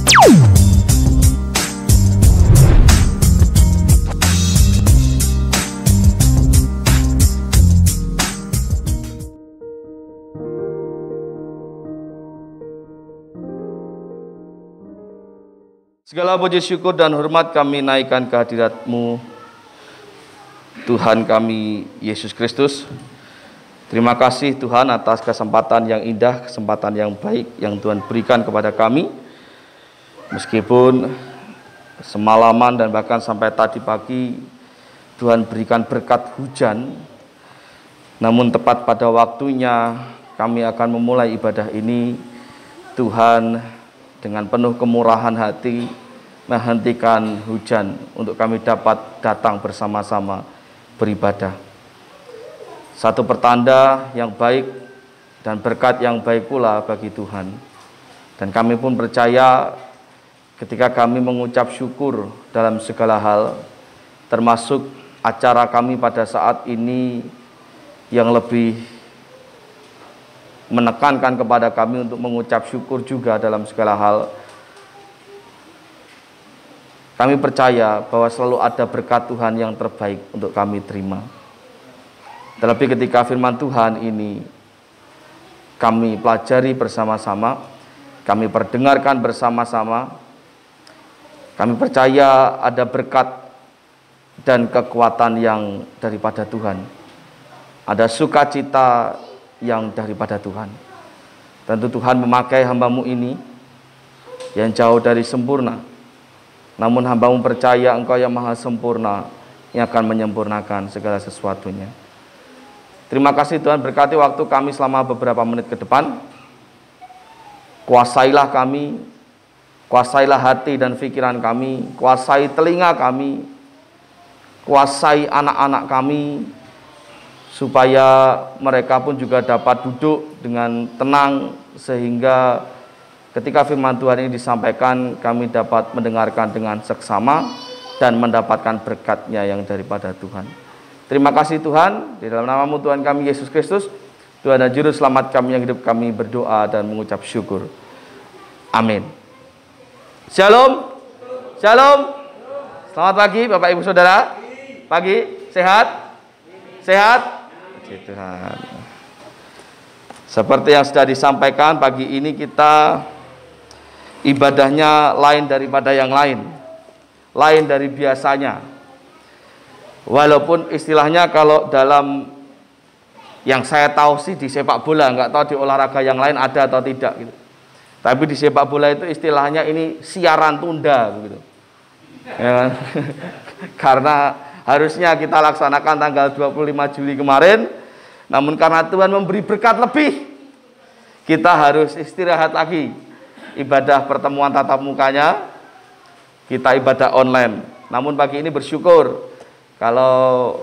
Segala puji syukur dan hormat kami naikkan ke hadirat-Mu, Tuhan kami Yesus Kristus. Terima kasih Tuhan atas kesempatan yang indah, kesempatan yang baik yang Tuhan berikan kepada kami. Meskipun semalaman dan bahkan sampai tadi pagi Tuhan berikan berkat hujan, namun tepat pada waktunya kami akan memulai ibadah ini. Tuhan dengan penuh kemurahan hati menghentikan hujan untuk kami dapat datang bersama-sama beribadah. Satu pertanda yang baik dan berkat yang baik pula bagi Tuhan. Dan kami pun percaya ketika kami mengucap syukur dalam segala hal, termasuk acara kami pada saat ini yang lebih menekankan kepada kami untuk mengucap syukur juga dalam segala hal. Kami percaya bahwa selalu ada berkat Tuhan yang terbaik untuk kami terima. Terlebih ketika firman Tuhan ini kami pelajari bersama-sama, kami perdengarkan bersama-sama, kami percaya ada berkat dan kekuatan yang daripada Tuhan. Ada sukacita yang daripada Tuhan. Tentu Tuhan memakai hamba-Mu ini yang jauh dari sempurna, namun hamba-Mu percaya Engkau yang maha sempurna yang akan menyempurnakan segala sesuatunya. Terima kasih Tuhan, berkati waktu kami selama beberapa menit ke depan. Kuasailah kami, kuasailah hati dan pikiran kami, kuasai telinga kami, kuasai anak-anak kami, supaya mereka pun juga dapat duduk dengan tenang, sehingga ketika firman Tuhan ini disampaikan, kami dapat mendengarkan dengan seksama dan mendapatkan berkat-Nya yang daripada Tuhan. Terima kasih Tuhan, di dalam nama-Mu Tuhan kami Yesus Kristus, Tuhan dan Juru Selamat kami yang hidup, kami berdoa dan mengucap syukur. Amin. Shalom. Shalom. Selamat pagi Bapak Ibu Saudara. Pagi, sehat? Sehat? Tuhan. Seperti yang sudah disampaikan, pagi ini kita ibadahnya lain daripada yang lain, lain dari biasanya. Walaupun istilahnya kalau dalam yang saya tahu sih di sepak bola, nggak tahu di olahraga yang lain ada atau tidak gitu. Tapi di sepak bola itu istilahnya ini siaran tunda gitu. Ya, karena harusnya kita laksanakan tanggal 25 Juli kemarin, namun karena Tuhan memberi berkat lebih, kita harus istirahat lagi. Ibadah pertemuan tatap mukanya, kita ibadah online. Namun pagi ini bersyukur kalau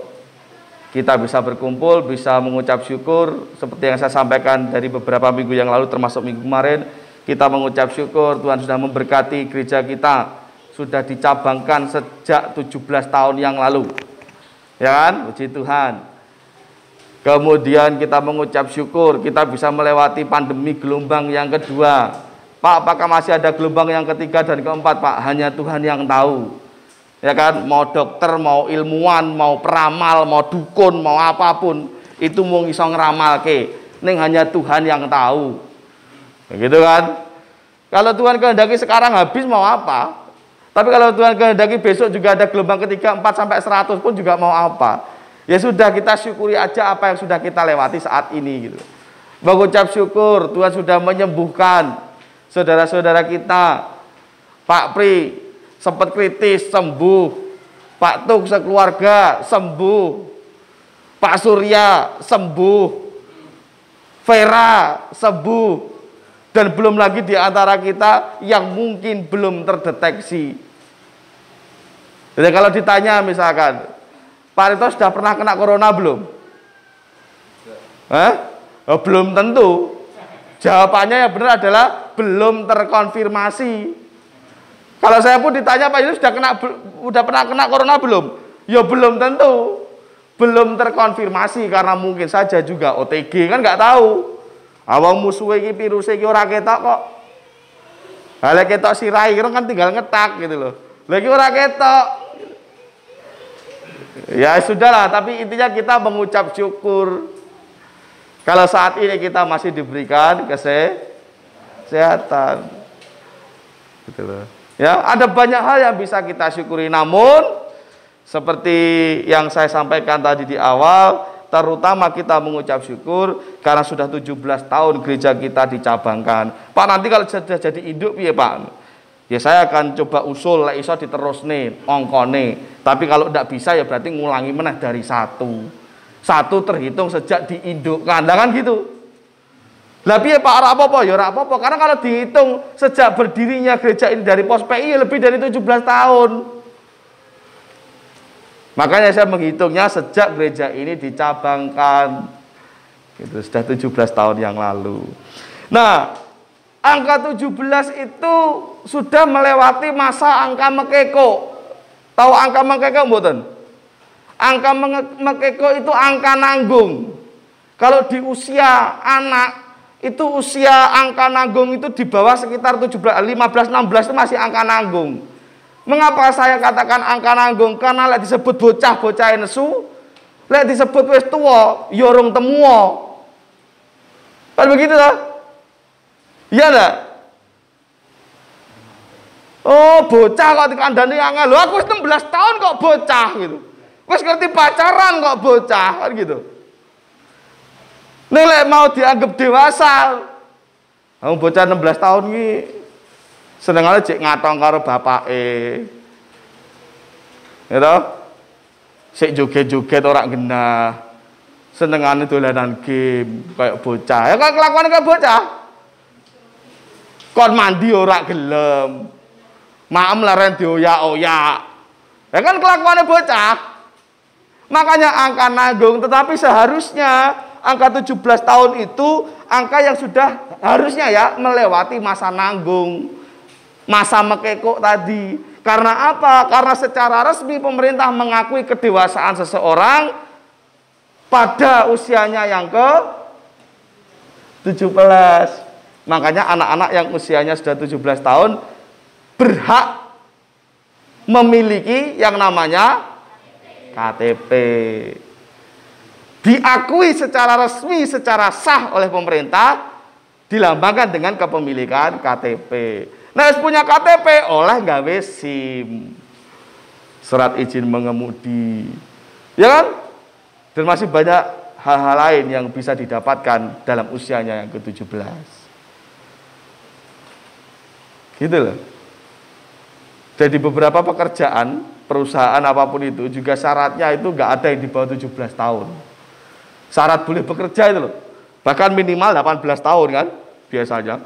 kita bisa berkumpul, bisa mengucap syukur. Seperti yang saya sampaikan dari beberapa minggu yang lalu, termasuk minggu kemarin, kita mengucap syukur Tuhan sudah memberkati gereja kita. Sudah dicabangkan sejak 17 tahun yang lalu, ya kan? Puji Tuhan. Kemudian kita mengucap syukur kita bisa melewati pandemi gelombang yang kedua. Pak, apakah masih ada gelombang yang ketiga dan keempat? Pak, hanya Tuhan yang tahu, ya kan? Mau dokter, mau ilmuwan, mau peramal, mau dukun, mau apapun, itu mau iso ngeramalke, ning hanya Tuhan yang tahu, begitu kan? Kalau Tuhan kehendaki sekarang habis, mau apa? Tapi kalau Tuhan kehendaki besok juga ada gelombang ketiga, 4 sampai 100 pun juga mau apa? Ya sudah, kita syukuri aja apa yang sudah kita lewati saat ini gitu. Mengucap syukur Tuhan sudah menyembuhkan saudara-saudara kita. Pak Pri sempat kritis, sembuh. Pak Tuk sekeluarga sembuh. Pak Surya sembuh. Vera sembuh. Dan belum lagi di antara kita yang mungkin belum terdeteksi. Jadi kalau ditanya misalkan, Pak Rito sudah pernah kena corona belum? Oh, belum tentu. Jawabannya yang benar adalah belum terkonfirmasi. Kalau saya pun ditanya, Pak Yunus sudah pernah kena corona belum? Ya belum tentu. Belum terkonfirmasi karena mungkin saja juga OTG, kan nggak tahu. Awang musuh iki virus iki ora ketok kok. Hal ketok sirai kan tinggal ngetak gitu loh. Lagi ora ketok. Ya sudahlah, tapi intinya kita mengucap syukur kalau saat ini kita masih diberikan kesehatan. Gitu loh. Ya, ada banyak hal yang bisa kita syukuri, namun seperti yang saya sampaikan tadi di awal, terutama kita mengucap syukur karena sudah 17 tahun gereja kita dicabangkan. Pak, nanti kalau sudah jadi induk piye, Pak? Ya saya akan coba usul lek iso diterusne ongkone. Tapi kalau tidak bisa ya berarti ngulangi meneh dari satu. Satu terhitung sejak diindukkan. Lah kan gitu. Lah piye Pak, ora apa-apa ya ora apa-apa karena kalau dihitung sejak berdirinya gereja ini dari Pos PI ya lebih dari 17 tahun. Makanya saya menghitungnya sejak gereja ini dicabangkan. Itu sudah 17 tahun yang lalu. Nah, angka 17 itu sudah melewati masa angka mekeko. Tahu angka mekeko mboten? Angka mekeko itu angka nanggung. Kalau di usia anak itu usia angka nanggung itu di bawah sekitar 17, 15, 16 itu masih angka nanggung. Mengapa saya katakan angka nanggung? Karena lek disebut bocah-bocah nesu, lek disebut wis tuwa, ya urung temuo. Kan begitu lah? Iya enggak? Oh, bocah kok dikandani angel. Lho aku wis 16 tahun kok bocah gitu. Wis ngerti pacaran kok bocah kan gitu. Nek mau dianggap dewasa. Aku bocah 16 tahun iki senengane cek ngatong karo bapake. Gitu. Sik joget-joget ora genah. Senengane dolanan game kayak bocah. Ya kok kelakuane kayak bocah. Kon mandi ora gelem. Maem laren dioyak-oyak. Ya kan kelakuane bocah. Makanya angka nanggung, tetapi seharusnya angka 17 tahun itu angka yang sudah harusnya ya melewati masa nanggung, masa mekeko tadi. Karena apa? Karena secara resmi pemerintah mengakui kedewasaan seseorang pada usianya yang ke 17. Makanya anak-anak yang usianya sudah 17 tahun berhak memiliki yang namanya KTP. Diakui secara resmi, secara sah oleh pemerintah, dilambangkan dengan kepemilikan KTP. Nah, punya KTP oleh gawe SIM, surat izin mengemudi, ya kan? Dan masih banyak hal-hal lain yang bisa didapatkan dalam usianya yang ke-17. Gitu loh. Jadi beberapa pekerjaan, perusahaan apapun itu juga syaratnya itu nggak ada yang di bawah 17 tahun. Syarat boleh bekerja itu loh. Bahkan minimal 18 tahun kan biasanya.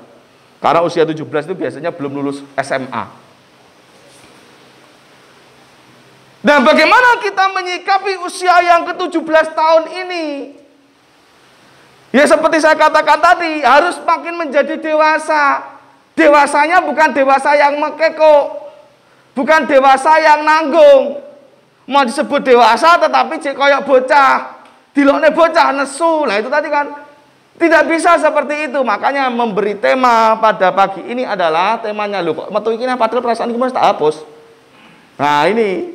Karena usia 17 itu biasanya belum lulus SMA. Nah, bagaimana kita menyikapi usia yang ke-17 tahun ini? Ya seperti saya katakan tadi, harus makin menjadi dewasa. Dewasanya bukan dewasa yang mekeko, bukan dewasa yang nanggung. Mau disebut dewasa tetapi cek koyok bocah. Dilokne bocah nesu. Nah itu tadi kan tidak bisa seperti itu. Makanya memberi tema pada pagi ini adalah temanya lho kok metu iki padahal perasaan iki mesti tak hapus. Nah ini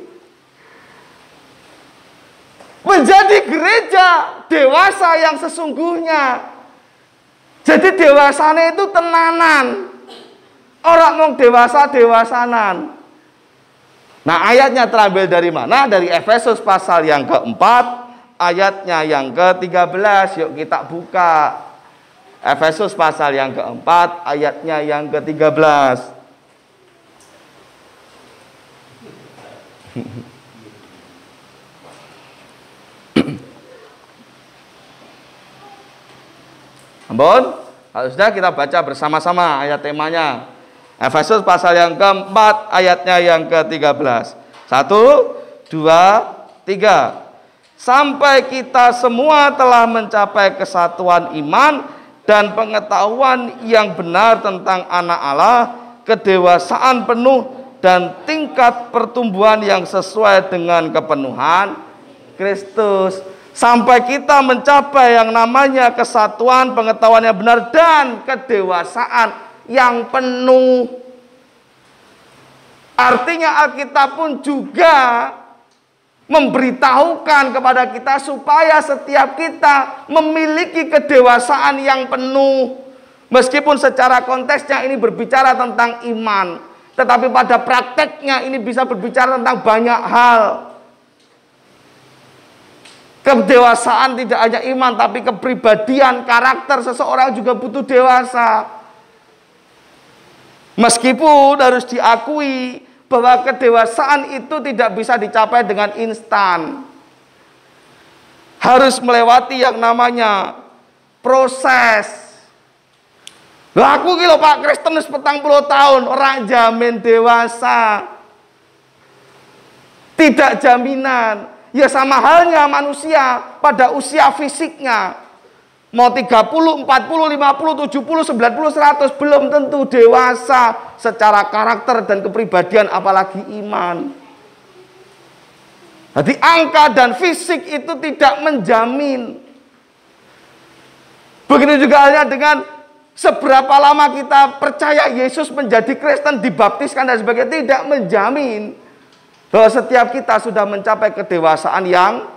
menjadi gereja dewasa yang sesungguhnya. Jadi dewasane itu tenanan. Orang mong dewasa-dewasanan. Nah ayatnya terambil dari mana? Dari Efesus pasal yang keempat, ayatnya yang ke-13. Yuk kita buka. Efesus pasal yang keempat, ayatnya yang ke-13. Ampun, sudah kita baca bersama-sama ayat temanya. Efesus pasal yang keempat, ayatnya yang ke-13. 1, 2, 3. Sampai kita semua telah mencapai kesatuan iman dan pengetahuan yang benar tentang anak Allah, kedewasaan penuh dan tingkat pertumbuhan yang sesuai dengan kepenuhan Kristus. Sampai kita mencapai yang namanya kesatuan, pengetahuan yang benar dan kedewasaan yang penuh. Artinya Alkitab pun juga memberitahukan kepada kita supaya setiap kita memiliki kedewasaan yang penuh. Meskipun secara konteksnya ini berbicara tentang iman, tetapi pada prakteknya ini bisa berbicara tentang banyak hal. Kedewasaan tidak hanya iman, tapi kepribadian, karakter seseorang juga butuh dewasa. Meskipun harus diakui bahwa kedewasaan itu tidak bisa dicapai dengan instan. Harus melewati yang namanya proses. Lah aku ki lho Pak Kristen wis 40 tahun, ora jamin dewasa. Tidak jaminan. Ya sama halnya manusia pada usia fisiknya. Mau 30, 40, 50, 70, 90, 100 belum tentu dewasa secara karakter dan kepribadian, apalagi iman. Jadi angka dan fisik itu tidak menjamin. Begitu juga halnya dengan seberapa lama kita percaya Yesus, menjadi Kristen, dibaptiskan dan sebagainya, tidak menjamin bahwa setiap kita sudah mencapai kedewasaan yang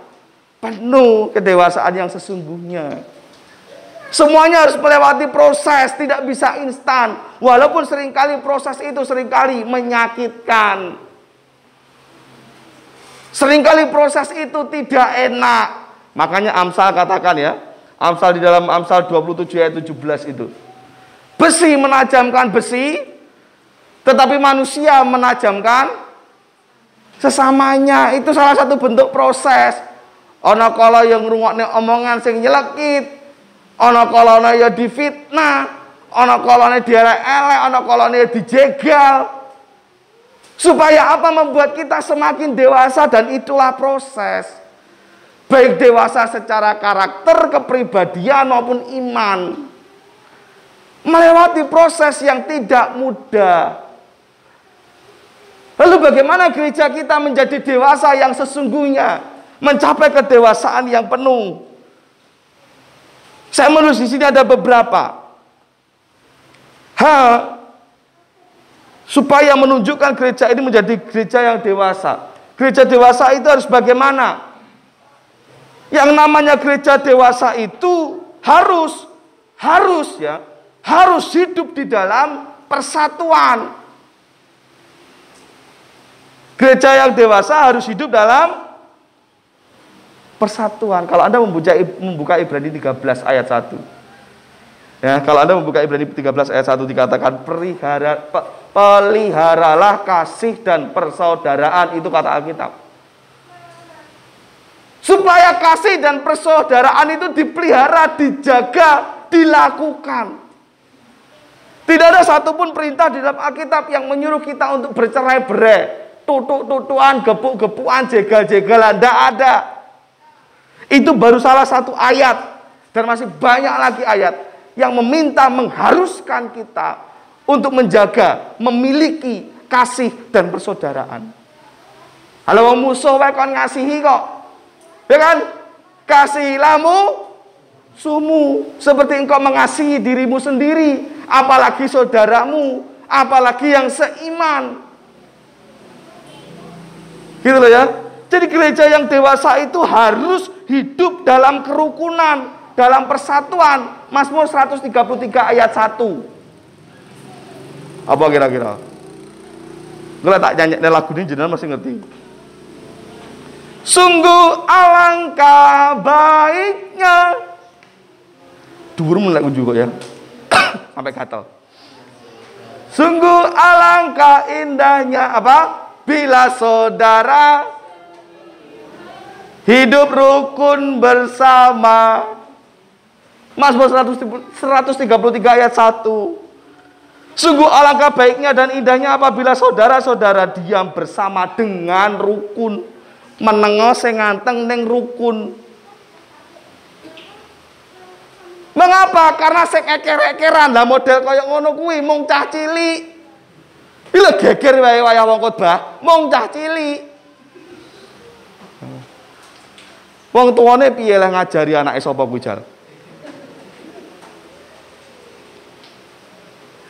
penuh, kedewasaan yang sesungguhnya. Semuanya harus melewati proses, tidak bisa instan. Walaupun seringkali proses itu seringkali menyakitkan. Seringkali proses itu tidak enak. Makanya Amsal katakan ya, Amsal di dalam Amsal 27 ayat 17 itu. Besi menajamkan besi, tetapi manusia menajamkan sesamanya. Itu salah satu bentuk proses. Ana kala yang ngrungokne omongan sing nyelekit, ana kalane ya difitnah, ana kalane dielek-elek, ana kalane dijegal. Supaya apa? Membuat kita semakin dewasa, dan itulah proses. Baik dewasa secara karakter, kepribadian maupun iman. Melewati proses yang tidak mudah. Lalu bagaimana gereja kita menjadi dewasa yang sesungguhnya, mencapai kedewasaan yang penuh? Saya menulis di sini ada beberapa hal supaya menunjukkan gereja ini menjadi gereja yang dewasa. Gereja dewasa itu harus bagaimana? Yang namanya gereja dewasa itu harus hidup di dalam persatuan. Gereja yang dewasa harus hidup dalam persatuan. Kalau Anda membuka Ibrani 13 ayat 1. Ya, kalau Anda membuka Ibrani 13 ayat 1 dikatakan peliharalah kasih dan persaudaraan, itu kata Alkitab. Supaya kasih dan persaudaraan itu dipelihara, dijaga, dilakukan. Tidak ada satupun perintah di dalam Alkitab yang menyuruh kita untuk bercerai-berai, tutuk-tutuan, gepuk-gepuan, jegal-jegalan. Tidak ada. Itu baru salah satu ayat, dan masih banyak lagi ayat yang meminta, mengharuskan kita untuk menjaga, memiliki kasih dan persaudaraan. Kalau wong musuh wae kon ngasihi kok. Ya kan? Kasihilah musuhmu seperti engkau mengasihi dirimu sendiri, apalagi saudaramu, apalagi yang seiman. Gitu loh ya. Jadi gereja yang dewasa itu harus hidup dalam kerukunan, dalam persatuan. Mazmur 133 ayat 1. Apa kira-kira? Gue tak nyanyi lagu ini jenengan masih ngerti. Sungguh alangkah baiknya. Dhuwur mulai juga ya. Sampai gatal. Sungguh alangkah indahnya apa? Bila saudara hidup rukun bersama. Mazmur 133 ayat 1. Sungguh alangkah baiknya dan indahnya apabila saudara-saudara diam bersama dengan rukun. Menengo sing nganteng ning rukun. Mengapa? Karena sing eker-ekeran lah model kaya ngono kuwi mung cah cilik. Lha geger wae wayah wong khotbah, mung cah cilik. Wong tuane piye lah ngajari anake sapa kuwi jar?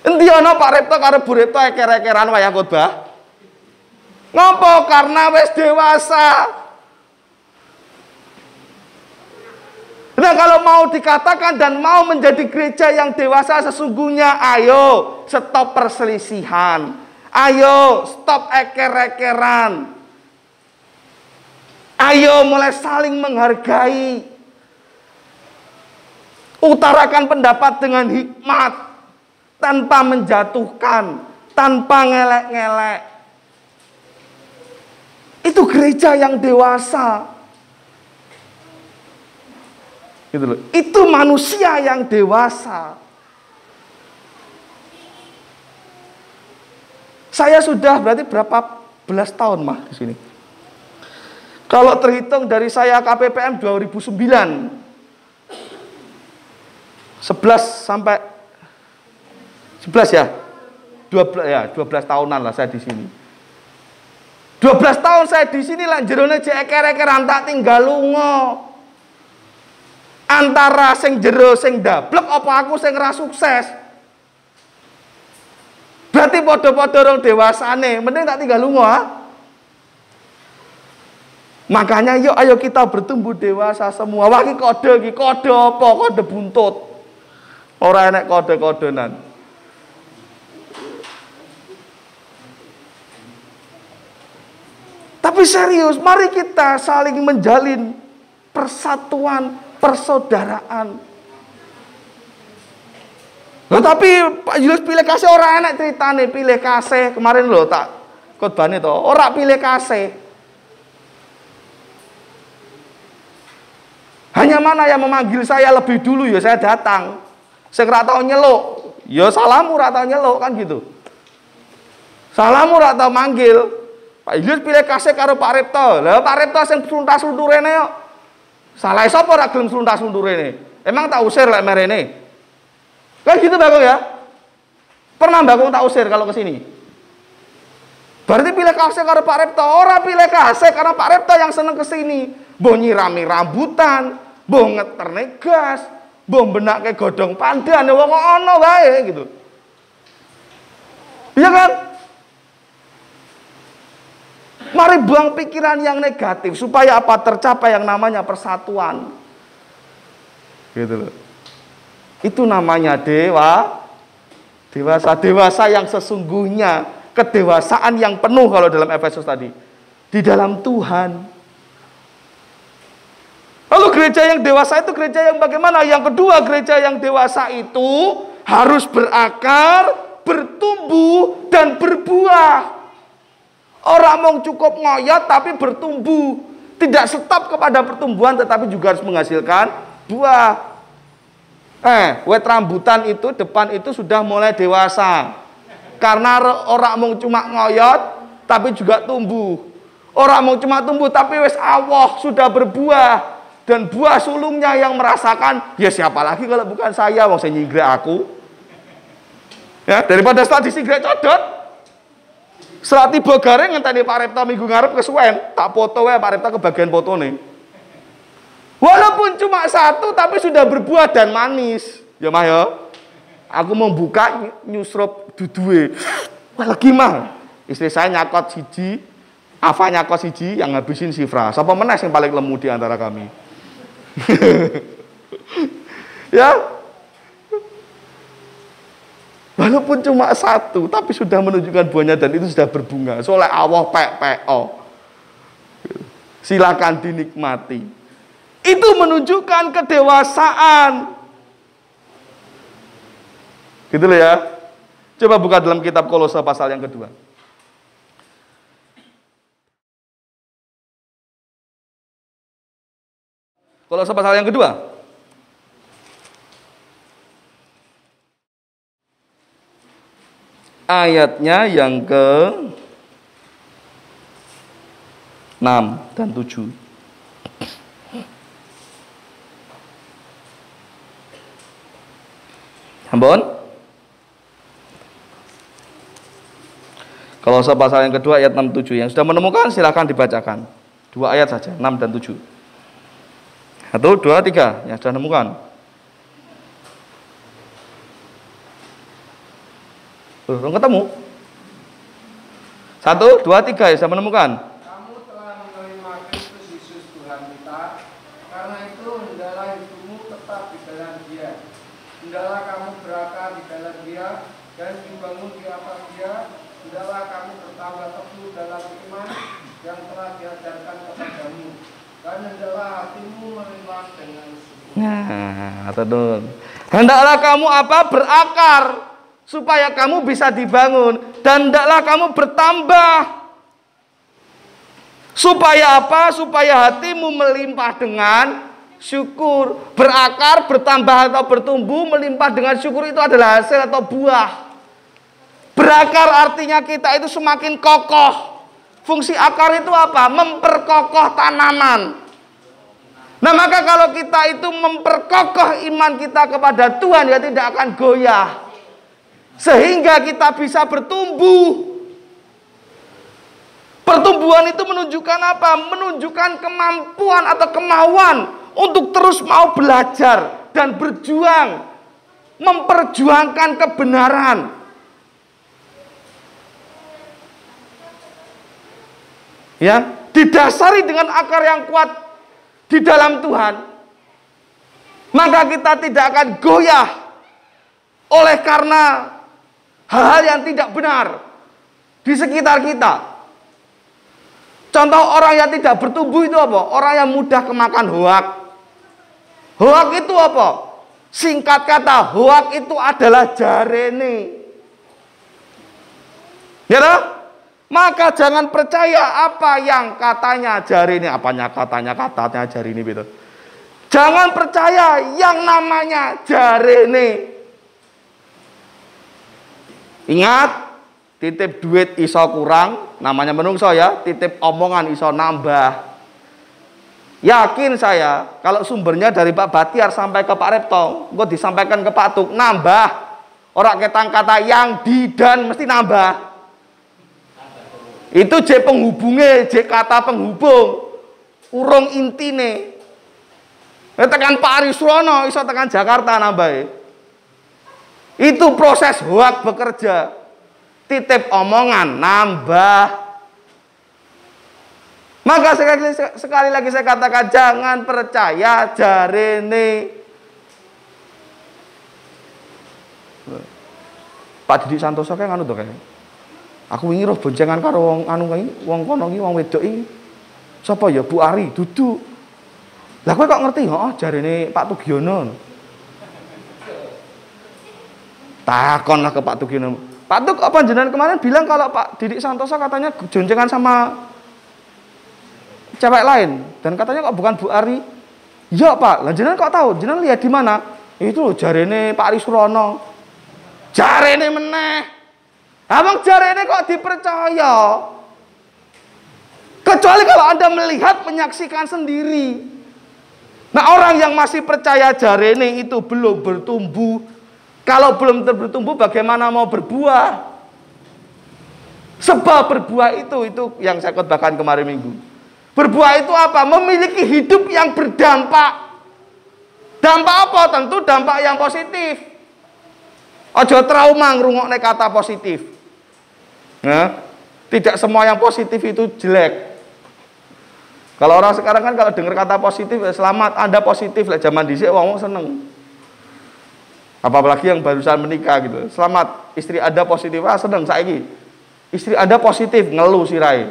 Endi ana Pak Repto karo Bu Repto eker-ekeran wayah khotbah? Ngopo? Karena wis dewasa. Nah, kalau mau dikatakan dan mau menjadi gereja yang dewasa sesungguhnya, ayo stop perselisihan. Ayo stop eker-ekeran. Ayo mulai saling menghargai. Utarakan pendapat dengan hikmat, tanpa menjatuhkan, tanpa ngelek-ngelek. Itu gereja yang dewasa. Gitu loh. Itu manusia yang dewasa. Saya sudah berarti berapa belas tahun mah di sini. Kalau terhitung dari saya KPPM 2009, 11 sampai 11 ya. 12 tahunan lah saya di sini. 12 tahun saya di sini lan jerone jek eker-ekeran tak tinggal lunga. Antara sing jero sing dablek apa aku sing ra sukses. Berarti padha-padha rong dewasane, mending tak tinggal lunga. Makanya yuk ayo kita bertumbuh dewasa semua. Wah iki kode apa? Kode buntut. Ora enek kode-kodenan. Tapi serius, mari kita saling menjalin persatuan, persaudaraan. Loh, tapi Pak Julius pilih kasih orang enak ceritane, pilih kasih kemarin loh tak khotbahne to, ora pilih kasih. Hanya mana yang memanggil saya lebih dulu ya saya datang. Sing ra tau nyeluk, ya salamu ra tau nyeluk kan gitu. Salamu ra tau manggil. Pak Julius pilih kasih karo Pak Repto. Lah Pak Repto sing sluntas-slunturene kok. Salah sapa ora gelem sluntas-slunturene? Emang tak usir lek merene. Kan gitu Bagong ya? Pernah Bagong tak usir kalau ke sini? Berarti pilih kasih karo Pak Repto, ora pilih kasih karena Pak Repto yang seneng ke sini. Mbok nyirami rambutan, mbok ngeterne gas, mbok benake godhong pandan, wong ana wae gitu. Iya kan? Mari buang pikiran yang negatif supaya apa? Tercapai yang namanya persatuan. Gitu loh. Itu namanya dewasa yang sesungguhnya, kedewasaan yang penuh kalau dalam Efesus tadi. Di dalam Tuhan. Lalu gereja yang dewasa itu gereja yang bagaimana? Yang kedua, gereja yang dewasa itu harus berakar, bertumbuh dan berbuah. Orang mau cukup ngoyot tapi bertumbuh. Tidak stop kepada pertumbuhan tetapi juga harus menghasilkan buah. Wet rambutan itu depan itu sudah mulai dewasa. Karena orang mau cuma ngoyot tapi juga tumbuh. Orang mau cuma tumbuh tapi wes awah sudah berbuah. Dan buah sulungnya yang merasakan, ya siapa lagi kalau bukan saya, wong saya nyinggrek aku. Ya, daripada setelah disinggrek codot. Setelah tiba garing ngenteni Pak Repto minggu ngarep kesuwen, tak foto wae Pak Repto kebagian fotone. Walaupun cuma satu tapi sudah berbuah dan manis. Ya mah ya. Aku mau buka nyusrup duduhe. Wah lagi mah. Istri saya nyakot siji, Afa nyakot siji yang ngabisin Sifra. Sapa meneh sing paling lemu di antara kami? Ya. Walaupun cuma satu tapi sudah menunjukkan buahnya dan itu sudah berbunga. Soalnya Allah pek-pek-o. Silakan dinikmati. Itu menunjukkan kedewasaan. Gitu loh ya. Coba buka dalam kitab Kolose pasal yang kedua. Kolose pasal yang kedua. Ayatnya yang ke-6 dan 7. Ampun. Kolose pasal yang kedua ayat 6 7. Yang sudah menemukan silakan dibacakan. 2 ayat saja, 6 dan 7. 1, 2, 3 yang sudah menemukan. Belum ketemu. 1, 2, 3 ya, saya menemukan. Kamu telah menerima Kristus Yesus Tuhan kita, karena itu hendaklah hidupmu tetap di dalam Dia. Hendaklah kamu berakar di dalam Dia dan dibangun di atas Dia. Hendaklah kamu bertambah teguh dalam iman yang telah diajarkan kepadamu. Dan hendaklah hatimu merilah dengan syukur. Nah, tenun. Hendaklah kamu apa? Berakar supaya kamu bisa dibangun, dan hendaklah kamu bertambah. Supaya apa? Supaya hatimu melimpah dengan syukur. Berakar, bertambah atau bertumbuh, melimpah dengan syukur itu adalah hasil atau buah. Berakar artinya kita itu semakin kokoh. Fungsi akar itu apa? Memperkokoh tanaman. Nah, maka kalau kita itu memperkokoh iman kita kepada Tuhan, ya tidak akan goyah. Sehingga kita bisa bertumbuh. Pertumbuhan itu menunjukkan apa? Menunjukkan kemampuan atau kemauan untuk terus mau belajar dan berjuang, memperjuangkan kebenaran. Ya, didasari dengan akar yang kuat di dalam Tuhan, maka kita tidak akan goyah oleh karena hal-hal yang tidak benar di sekitar kita. Contoh orang yang tidak bertumbuh itu apa? Orang yang mudah kemakan hoak. Hoak itu apa? Singkat kata, hoak itu adalah jarene. Ya toh? Maka jangan percaya apa yang katanya jarene, apanya katanya jarene gitu. Jangan percaya yang namanya jarene. Ingat, titip duit iso kurang, namanya menungso ya, titip omongan iso nambah. Yakin saya, kalau sumbernya dari Pak Batiar sampai ke Pak Repto, gue disampaikan ke Pak Tuk, nambah. Orang ketang kata yang di dan mesti nambah. Itu J penghubungnya, J kata penghubung, urung intine. Tekan Pak Arisrono, iso tekan Jakarta nambah. Itu proses hoak bekerja. Titip omongan nambah. Maka sekali lagi saya katakan, jangan percaya jarene. Pak Didik Santoso kayak nganu to kayak. Aku wingi roh boncengan karo wong anu kae, wong kono iki wong wedok iki. Sapa ya? Bu Ari, duduk. Lah kowe kok ngerti? Heeh, jarene Pak Tugiono. Takonlah ke Pak Tugiono. Pak Tug, apa jenengan kemarin bilang kalau Pak Didik Santoso katanya joncengan sama cewek lain, dan katanya kok bukan Bu Ari? Iya Pak, lah jenengan kok tahu? Jenengan lihat di mana? Itu jarene Pak Arisrono. Jarene meneh. Abang jarene kok dipercaya? Kecuali kalau Anda melihat, menyaksikan sendiri. Nah, orang yang masih percaya jarene itu belum bertumbuh. Kalau belum bertumbuh, bagaimana mau berbuah? Sebab berbuah itu yang saya khotbahkan kemarin minggu. Berbuah itu apa? Memiliki hidup yang berdampak. Dampak apa? Tentu dampak yang positif. Ojo trauma ngrungokne kata positif. Nah, tidak semua yang positif itu jelek. Kalau orang sekarang kan kalau dengar kata positif, selamat Anda positif lah, zaman dhisik wong seneng. Apalagi yang barusan menikah gitu. Selamat istri Anda positif, seneng saiki. Istri Anda positif, ngeluh sirai.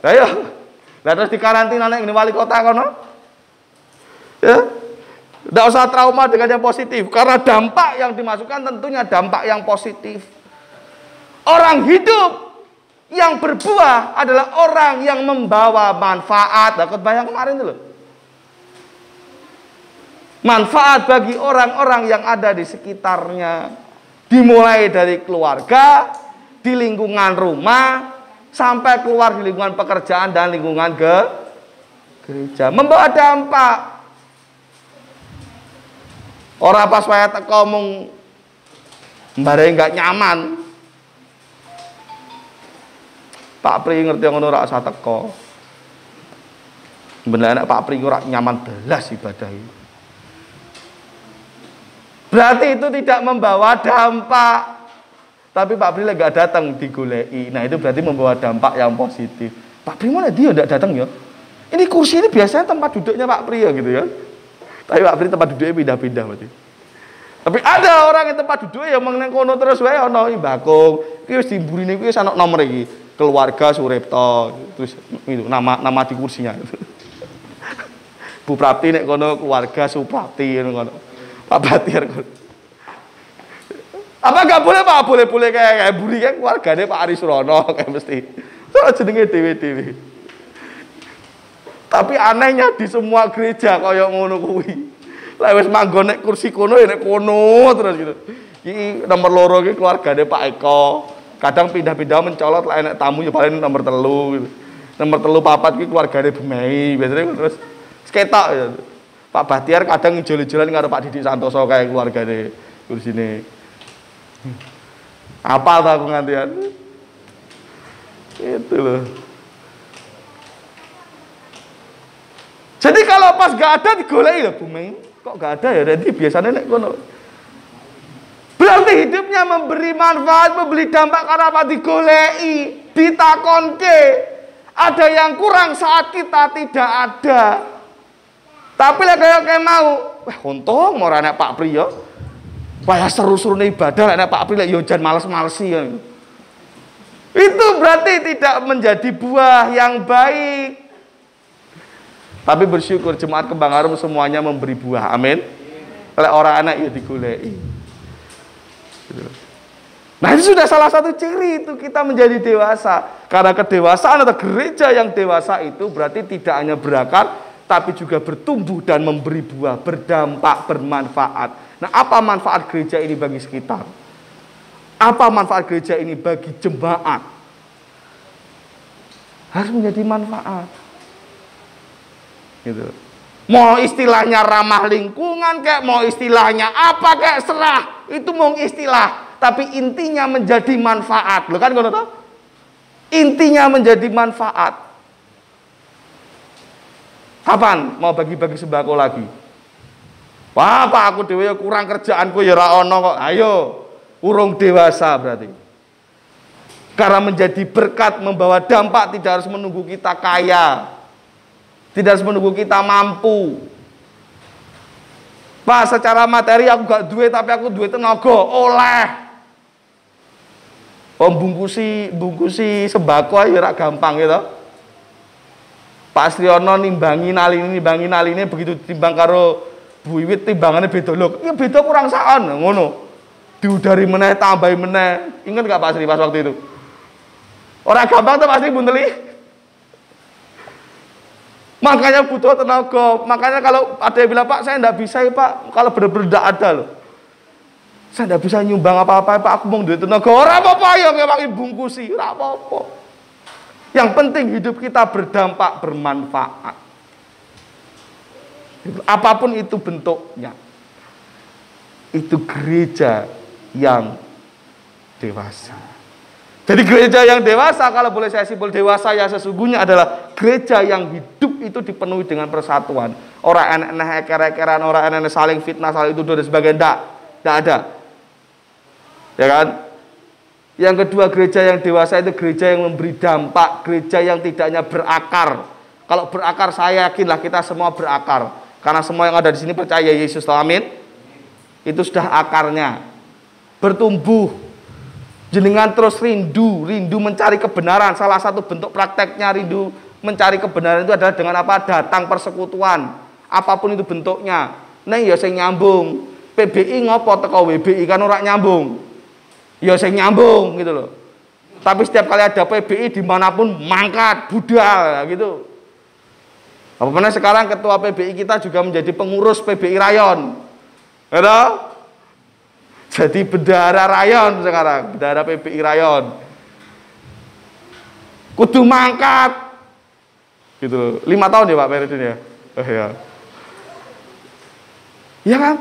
Ayo. Lah terus dikarantina nek wali kota kono. Ya. Tidak usah trauma dengan yang positif, karena dampak yang dimasukkan tentunya dampak yang positif. Orang hidup yang berbuah adalah orang yang membawa manfaat. Dapat bayang kemarin itu loh. Manfaat bagi orang-orang yang ada di sekitarnya. Dimulai dari keluarga, di lingkungan rumah, sampai keluar di lingkungan pekerjaan dan lingkungan gereja. Membawa dampak. Orang pas saya teko mung mbare enggak nyaman. Pak Pri ngerti ngono ora usah teko. Bener Pak Pri ora nyaman belas ibadah ini. Berarti itu tidak membawa dampak. Tapi Pak Pri nggak datang digoleki. Nah itu berarti membawa dampak yang positif. Pak Pri mana dia nggak datang ya? Ini kursi ini biasanya tempat duduknya Pak Pri ya gitu ya. Tapi Pak Pri tempat duduknya pindah-pindah berarti. Tapi ada orang yang tempat duduknya yang mengenang kono terus wae ono Bakung. Iki wis dimburine kuwi ana nomor iki. Keluarga Suripto. Terus itu nama di kursinya. Bu Prapti nek kono keluarga Suprapti ngono. Pak Batiar kono. Apa gak boleh Pak? Boleh kayak buri kan keluargane Pak Aris Rono kayak mesti. Soal jenenge dewe-dewe. Tapi anehnya di semua gereja kaya ngono kuwi. Lah wis manggon nek kursi kono ya nek kono terus gitu. Iki nomor loro iki keluargane Pak Eko. Kadang pindah-pindah mencolot lah enek tamu ya paling nomor 3 gitu. Nomor 3 4 iki keluargane Bu Mei. Biasanya terus ketok ya. Pak Batiar kadang ijol-ijolan karo Pak Didik Santoso kayak keluargane kursine. Apa tak aku ngantian? Itu loh. Jadi kalau pas gak ada digoleki lho Bu Mei. Kok gak ada ya? Jadi biasanya nek kono. Berarti hidupnya memberi manfaat, memberi dampak karena apa digoleki, ditakonke. Ada yang kurang saat kita tidak ada. Tapi lek kayak mau, wah untung ora nek Pak Pri ya. Wah seru-serune ibadah nek Pak Pri lek yo jan males-malesi ya. Itu berarti tidak menjadi buah yang baik. Tapi bersyukur jemaat Kembang Harum semuanya memberi buah. Amin. Lek orang anak ya digoleki. Nah itu sudah salah satu ciri itu kita menjadi dewasa. Karena kedewasaan atau gereja yang dewasa itu berarti tidak hanya berakar, tapi juga bertumbuh dan memberi buah, berdampak, bermanfaat. Nah, apa manfaat gereja ini bagi sekitar? Apa manfaat gereja ini bagi jemaat? Harus menjadi manfaat. Gitu. Mau istilahnya ramah lingkungan kayak mau istilahnya apa kayak serah, itu mau istilah, tapi intinya menjadi manfaat. Loh kan ngono toh? Intinya menjadi manfaat. Kapan mau bagi-bagi sembako lagi? Wah, Pak, aku dhewe kurang kerjaanku ya ra ono kok. Ayo, urung dewasa berarti. Karena menjadi berkat, membawa dampak tidak harus menunggu kita kaya. Tidak harus menunggu kita mampu. Pak, secara materi aku gak duit tapi aku duit tenaga, oleh. Bungkusi sembako ya ra gampang gitu. Pak Sriono nimbangi naline begitu timbang karo Bu Iwit timbangannya beda lho. Ya beda kurang saan ngono. Diudari meneh, tambahi meneh. Ingat gak Pak Sri pas waktu itu? Orang gampang tuh pasti bunteli. Makanya butuh tenaga. Makanya kalau ada yang bilang, Pak saya enggak bisa ya Pak. Kalau benar-benar enggak ada loh. Saya enggak bisa nyumbang apa-apa Pak. Aku mau duit tenaga. Ora apa-apa ya kayak bungkusi. Ora apa-apa. Yang penting hidup kita berdampak, bermanfaat. Apapun itu bentuknya. Itu gereja yang dewasa. Jadi gereja yang dewasa, kalau boleh saya simpul dewasa yang sesungguhnya adalah gereja yang hidup itu dipenuhi dengan persatuan. Orang enak-enak eker-ekeran, orang enak-enak saling fitnah, saling tuduh dan sebagainya. Tidak ada. Ya kan? Yang kedua, gereja yang dewasa itu gereja yang memberi dampak, gereja yang tidak hanya berakar. Kalau berakar, saya yakinlah kita semua berakar. Karena semua yang ada di sini percaya Yesus, amin. Itu sudah akarnya. Bertumbuh. Jenengan terus rindu mencari kebenaran. Salah satu bentuk prakteknya rindu mencari kebenaran itu adalah dengan apa? Datang persekutuan. Apapun itu bentuknya. Nah, ya sing nyambung. PBI ngopo teko WBI kan ora nyambung. Ya sing nyambung gitu loh. Tapi setiap kali ada PBI dimanapun mangkat, budal gitu. Apalagi sekarang ketua PBI kita juga menjadi pengurus PBI Rayon. Gitu? Jadi bendahara Rayon sekarang, bendahara PBI Rayon. Kudu mangkat. Gitu. 5 tahun ya Pak periode ya. Oh ya. Iya kan?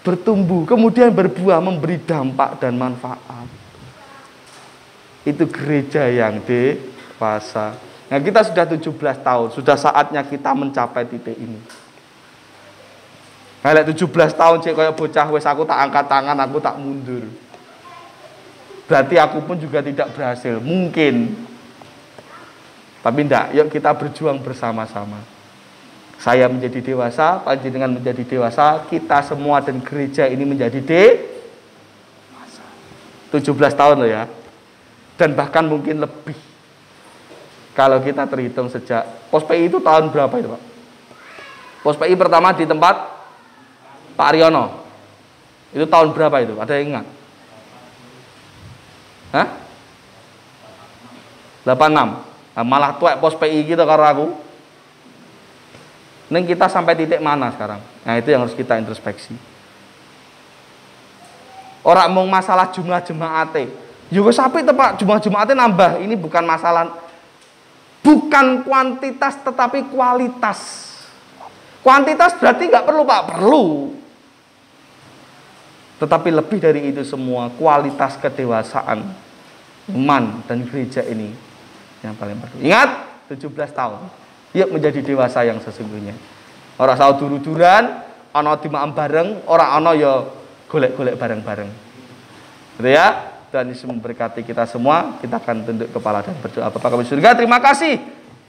Bertumbuh, kemudian berbuah, memberi dampak dan manfaat. Itu gereja yang dewasa. Nah, kita sudah 17 tahun, sudah saatnya kita mencapai titik ini. Lek 17 tahun cek kayak bocah wes aku tak angkat tangan, aku tak mundur. Berarti aku pun juga tidak berhasil. Mungkin. Tapi enggak, yuk kita berjuang bersama-sama. Saya menjadi dewasa, panjenengan menjadi dewasa, kita semua dan gereja ini menjadi dewasa. 17 tahun loh ya. Dan bahkan mungkin lebih. Kalau kita terhitung sejak pos PI itu tahun berapa itu Pak? Pos PI pertama di tempat Pak Aryono. Itu tahun berapa itu? Ada yang ingat? Hah? 86. Nah, malah tuak pos PI gitu karo aku. Neng kita sampai titik mana sekarang? Nah itu yang harus kita introspeksi. Orang mau masalah jumlah jemaate. Juga sampai Pak jumlah jemaate nambah. Ini bukan masalah, bukan kuantitas tetapi kualitas. Kuantitas berarti nggak perlu Pak, perlu. Tetapi lebih dari itu semua, kualitas kedewasaan iman dan gereja ini yang paling perlu. Ingat, 17 tahun. Yuk menjadi dewasa yang sesungguhnya. Orang sahur duru-duran, ana dimaem bareng, orang ana ya golek-golek bareng-bareng. Gitu ya. Tuhan Yesus memberkati kita semua. Kita akan tunduk kepala dan berdoa. Bapa kami di surga, terima kasih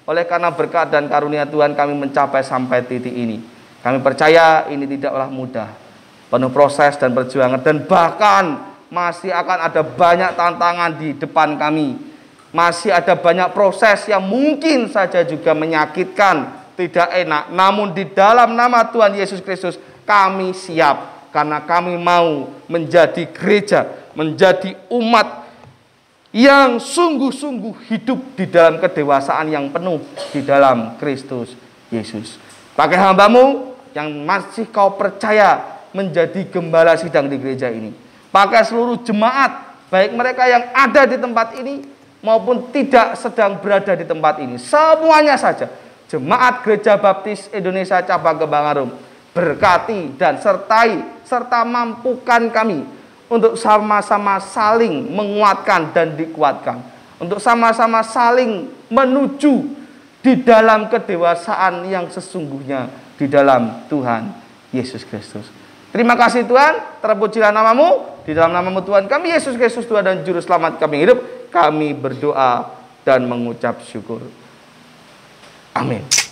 oleh karena berkat dan karunia Tuhan kami mencapai sampai titik ini. Kami percaya ini tidaklah mudah, penuh proses dan perjuangan, dan bahkan masih akan ada banyak tantangan di depan kami. Masih ada banyak proses yang mungkin saja juga menyakitkan, tidak enak. Namun di dalam nama Tuhan Yesus Kristus kami siap, karena kami mau menjadi gereja, menjadi umat yang sungguh-sungguh hidup di dalam kedewasaan yang penuh di dalam Kristus Yesus. Pakai hambamu yang masih kau percaya menjadi gembala sidang di gereja ini. Pakai seluruh jemaat, baik mereka yang ada di tempat ini maupun tidak sedang berada di tempat ini. Semuanya saja. Jemaat Gereja Baptis Indonesia Cabang Kembang Arum, berkati dan serta mampukan kami untuk sama-sama saling menguatkan dan dikuatkan. Untuk sama-sama saling menuju di dalam kedewasaan yang sesungguhnya di dalam Tuhan Yesus Kristus. Terima kasih Tuhan, terpujilah namamu. Di dalam namamu Tuhan kami Yesus Kristus Tuhan dan Juru Selamat kami hidup, kami berdoa dan mengucap syukur. Amin.